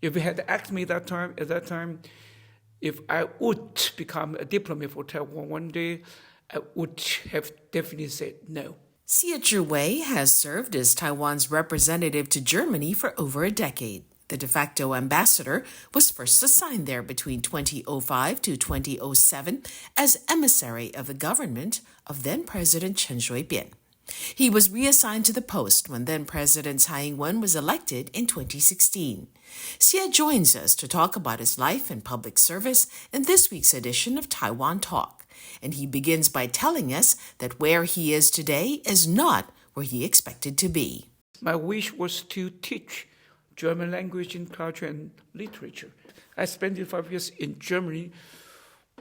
If you had asked me at that time, if I would become a diplomat for Taiwan one day, I would have definitely said no. Shieh Jhy-wey has served as Taiwan's representative to Germany for over a decade. The de facto ambassador was first assigned there between 2005 to 2007 as emissary of the government of then-President Chen Shui-bian. He was reassigned to the post when then-President Tsai Ing-wen was elected in 2016. Shieh joins us to talk about his life and public service in this week's edition of Taiwan Talk. And he begins by telling us that where he is today is not where he expected to be. My wish was to teach German language and culture and literature. I spent 5 years in Germany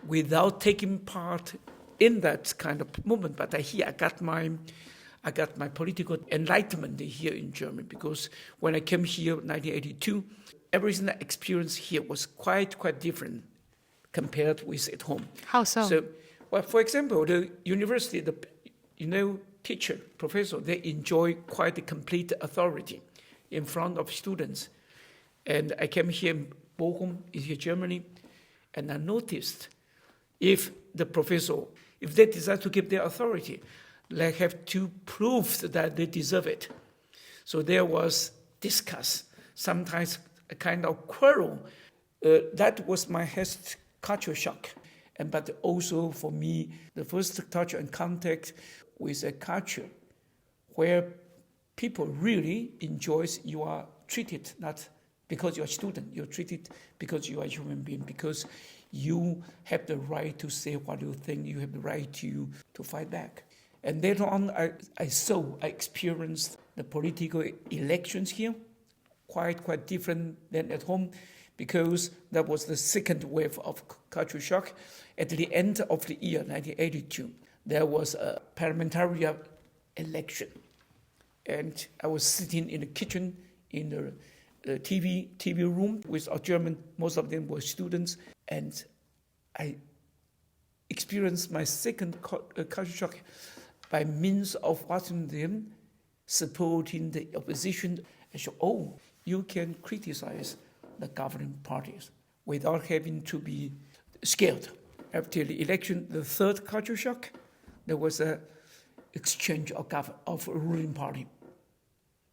without taking part in that kind of movement, but here I got my political enlightenment here in Germany, because when I came here in 1982, everything I experienced here was quite different compared with at home. How so? Well, for example, the university, teacher, professor, they enjoy quite a complete authority in front of students. And I came here in Bochum, in Germany, and I noticed if the professor, if they decide to give their authority, they have to prove that they deserve it. So there was discuss, sometimes a kind of quarrel. That was my first culture shock. But also for me, the first touch and contact with a culture where people really enjoys you are treated not because you're a student, you're treated because you are a human being, because you have the right to say what you think, you have the right to fight back. And later on, I experienced the political elections here, quite different than at home, because that was the second wave of culture shock. At the end of the year, 1982, there was a parliamentary election. And I was sitting in the kitchen in the TV room with our German, most of them were students, and I experienced my second culture shock by means of watching them supporting the opposition. I said, you can criticize the governing parties without having to be scared. After the election, the third culture shock, there was an exchange of a ruling party.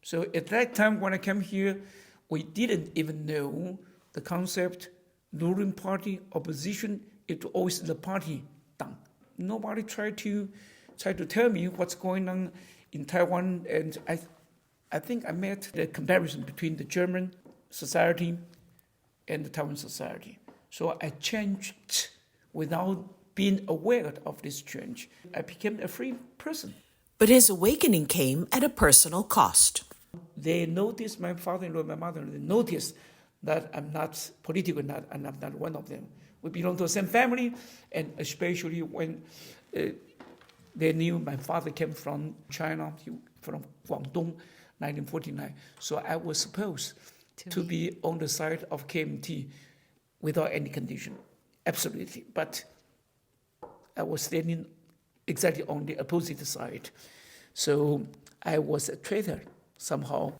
So at that time, when I came here, we didn't even know the concept, ruling party, opposition. It was always the party done. Nobody tried to tell me what's going on in Taiwan, and I think I made the comparison between the German society and the Taiwan society. So I changed without being aware of this change. I became a free person. But his awakening came at a personal cost. They noticed, my father-in-law and my mother-in-law, they noticed that I'm not political, and I'm not one of them. We belong to the same family, and especially when they knew my father came from China, from Guangdong, 1949. So I was supposed to be on the side of KMT without any condition, absolutely. But I was standing exactly on the opposite side. So I was a traitor somehow.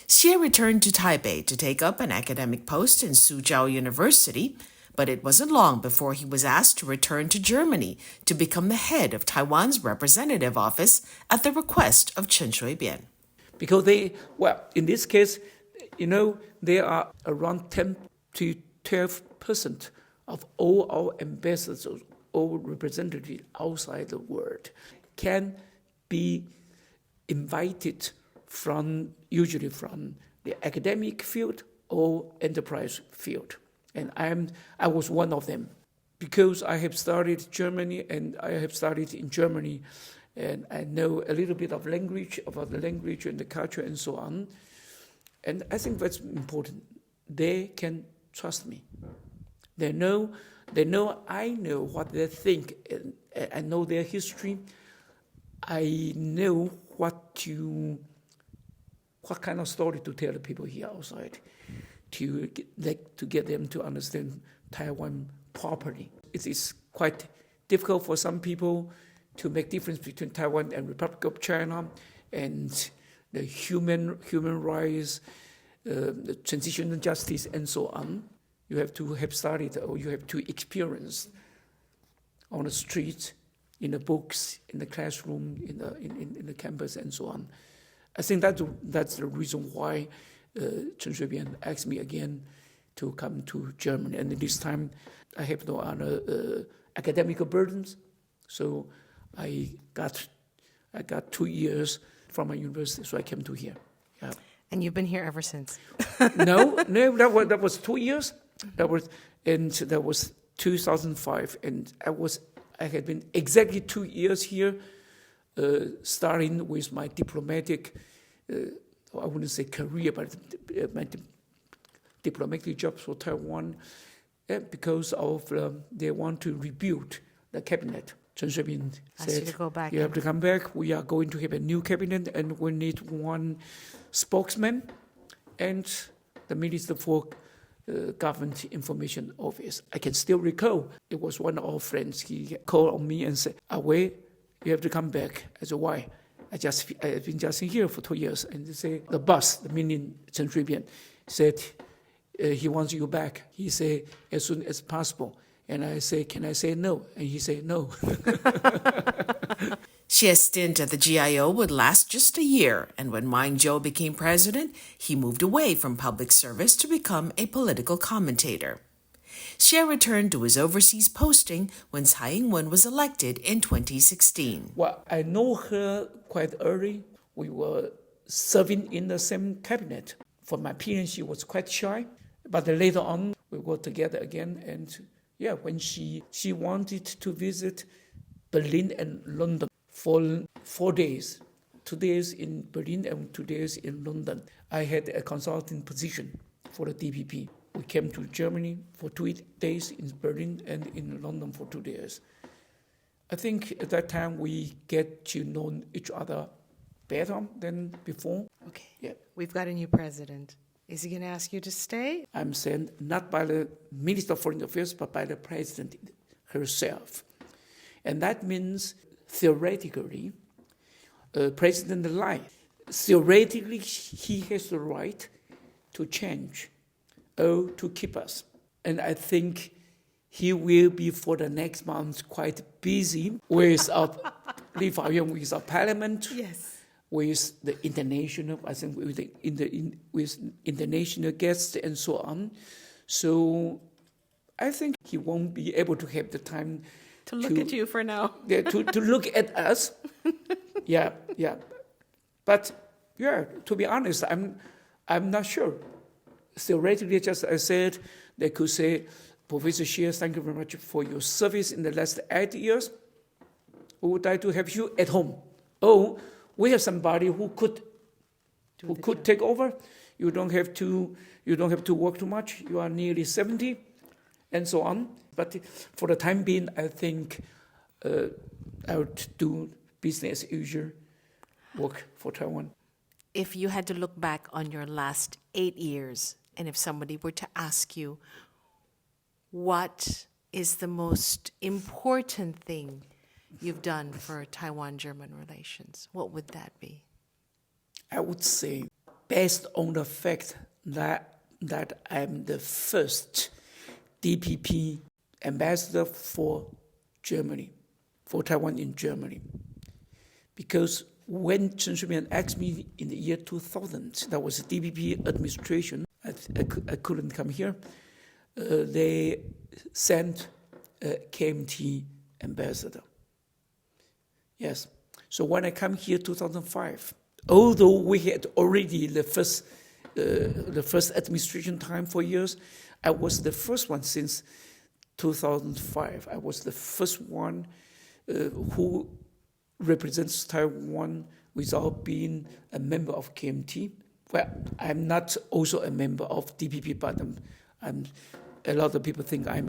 Shieh returned to Taipei to take up an academic post in Suzhou University, but it wasn't long before he was asked to return to Germany to become the head of Taiwan's Representative Office at the request of Chen Shui-bian. Because in this case, there are around 10 to 12% of all our ambassadors, all representatives outside the world, can be invited usually from the academic field or enterprise field. And I was one of them. Because I have studied Germany and I have studied in Germany, and I know a little bit of language, about the language and the culture and so on. And I think that's important. They can trust me. They know I know what they think, and I know their history. I know what kind of story to tell the people here outside to get them to understand Taiwan properly. It is quite difficult for some people to make difference between Taiwan and Republic of China and the human rights, the transitional justice and so on. You have to have studied or you have to experience on the street, in the books, in the classroom, in the campus and so on. I think that's the reason why Chen Shui-bian asked me again to come to Germany. And this time I have no other academic burdens. So I got 2 years from my university, so I came to here. Yeah. And you've been here ever since. No, that was 2 years. That was 2005, and I had been exactly 2 years here, starting with my diplomatic, I wouldn't say career, but my diplomatic jobs for Taiwan, because of they want to rebuild the cabinet. Chen Shui-bian said, you have to come back. We are going to have a new cabinet, and we need one spokesman and the Minister for Government Information Office. I can still recall, it was one of our friends. He called on me and said, Wei, you have to come back. I said, why? I've been just here for 2 years. And they say, the boss, the meaning Chen Shui-bian, said he wants you back. He said, as soon as possible. And I say, can I say no? And he said, no. Xieh's stint at the GIO would last just a year, and when Ing-wen became president, he moved away from public service to become a political commentator. Xie returned to his overseas posting when Tsai Ing-wen was elected in 2016. Well, I know her quite early. We were serving in the same cabinet. For my opinion, she was quite shy. But later on, we worked together again. And yeah, when she wanted to visit Berlin and London for 4 days, 2 days in Berlin and 2 days in London, I had a consulting position for the DPP. We came to Germany for 2 days in Berlin and in London for 2 days. I think at that time we get to know each other better than before. Okay. Yeah. We've got a new president. Is he going to ask you to stay? I'm saying not by the Minister of Foreign Affairs, but by the President herself. And that means theoretically, President Lai, theoretically he has the right to change or to keep us. And I think he will be for the next month quite busy with our with our parliament. Yes. With the international, I think with international guests and so on. So I think he won't be able to have the time to look at you for now. Yeah, to look at us. Yeah. But yeah, to be honest, I'm not sure. Theoretically, just as I said, they could say, Professor Xie, thank you very much for your service in the last 8 years. We would like to have you at home. Oh, we have somebody who could take over. You don't have to work too much. You are nearly 70, and so on. But for the time being, I think I would do business as usual, work for Taiwan. If you had to look back on your last 8 years, and if somebody were to ask you, what is the most important thing you've done for Taiwan-German relations, what would that be? I would say, based on the fact that I'm the first DPP ambassador for Germany, for Taiwan in Germany. Because when Chen Shui-bian asked me in the year 2000, that was the DPP administration, I couldn't come here, they sent a KMT ambassador. Yes. So when I come here 2005, although we had already the first administration time for years, I was the first one since 2005. I was the first one who represents Taiwan without being a member of KMT. Well, I'm not also a member of DPP, but I'm a lot of people think I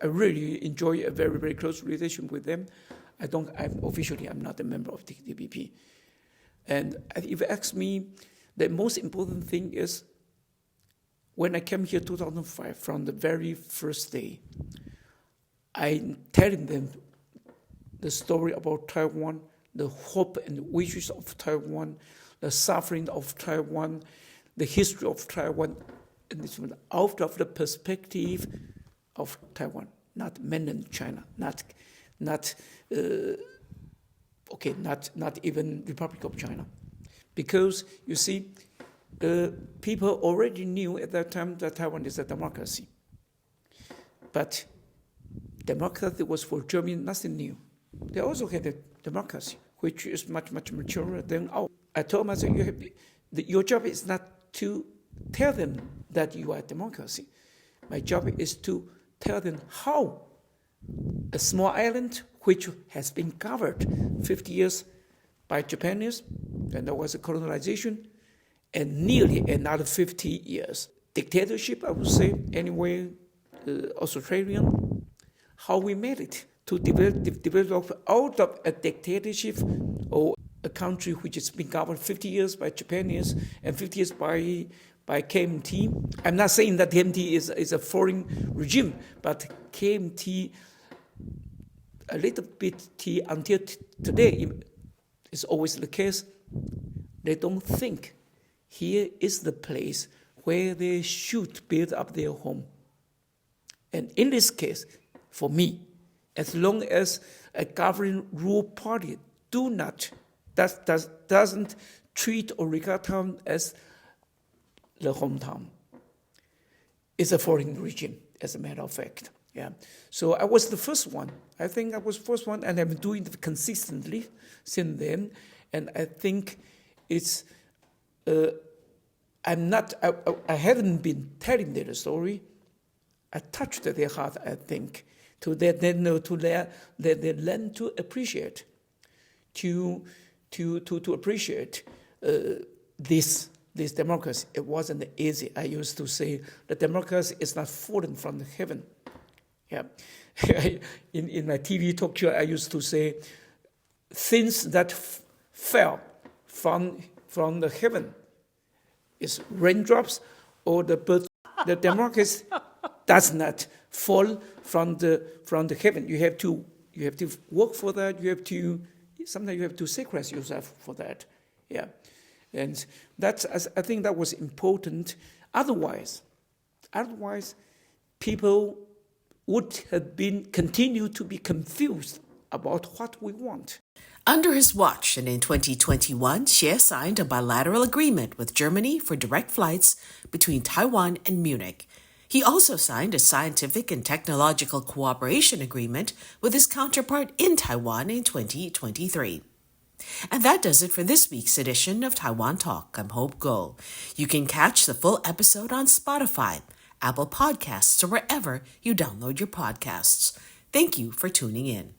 really enjoy a very, very close relation with them. I'm not a member of the DPP. And if you ask me, the most important thing is when I came here 2005, from the very first day, I'm telling them the story about Taiwan, the hope and wishes of Taiwan, the suffering of Taiwan, the history of Taiwan out of the perspective of Taiwan, not mainland China, not even Republic of China. Because, you see, people already knew at that time that Taiwan is a democracy. But democracy was for Germany nothing new. They also had a democracy, which is much, much maturer than ours. I told myself, your job is not to tell them that you are a democracy. My job is to tell them how a small island, which has been covered 50 years by Japanese, and there was a colonization, and nearly another 50 years. Dictatorship, I would say, anyway, Australian, how we made it to develop out of a dictatorship or a country which has been governed 50 years by Japanese and 50 years by KMT. I'm not saying that KMT is a foreign regime, but KMT, a little bit until today, is always the case. They don't think here is the place where they should build up their home. And in this case, for me, as long as a governing rule party doesn't treat or regard town as the hometown, it's a foreign regime, as a matter of fact. Yeah. So I was the first one. I think I was the first one, and I've been doing it consistently since then. And I think it's, I haven't been telling their story. I touched their heart, I think, to let them know, to let them learn to appreciate, to appreciate this democracy. It wasn't easy. I used to say the democracy is not fallen from heaven. Yeah, in my TV talk show, I used to say things that fell from the heaven is raindrops or the birds. The democracy does not fall from the heaven. You have to work for that. Sometimes you have to sacrifice yourself for that. Yeah, and I think that was important. Otherwise, people would have continued to be confused about what we want. Under his watch and in 2021, Shieh signed a bilateral agreement with Germany for direct flights between Taiwan and Munich. He also signed a scientific and technological cooperation agreement with his counterpart in Taiwan in 2023. And that does it for this week's edition of Taiwan Talk. I'm Hope Ngo. You can catch the full episode on Spotify, Apple Podcasts, or wherever you download your podcasts. Thank you for tuning in.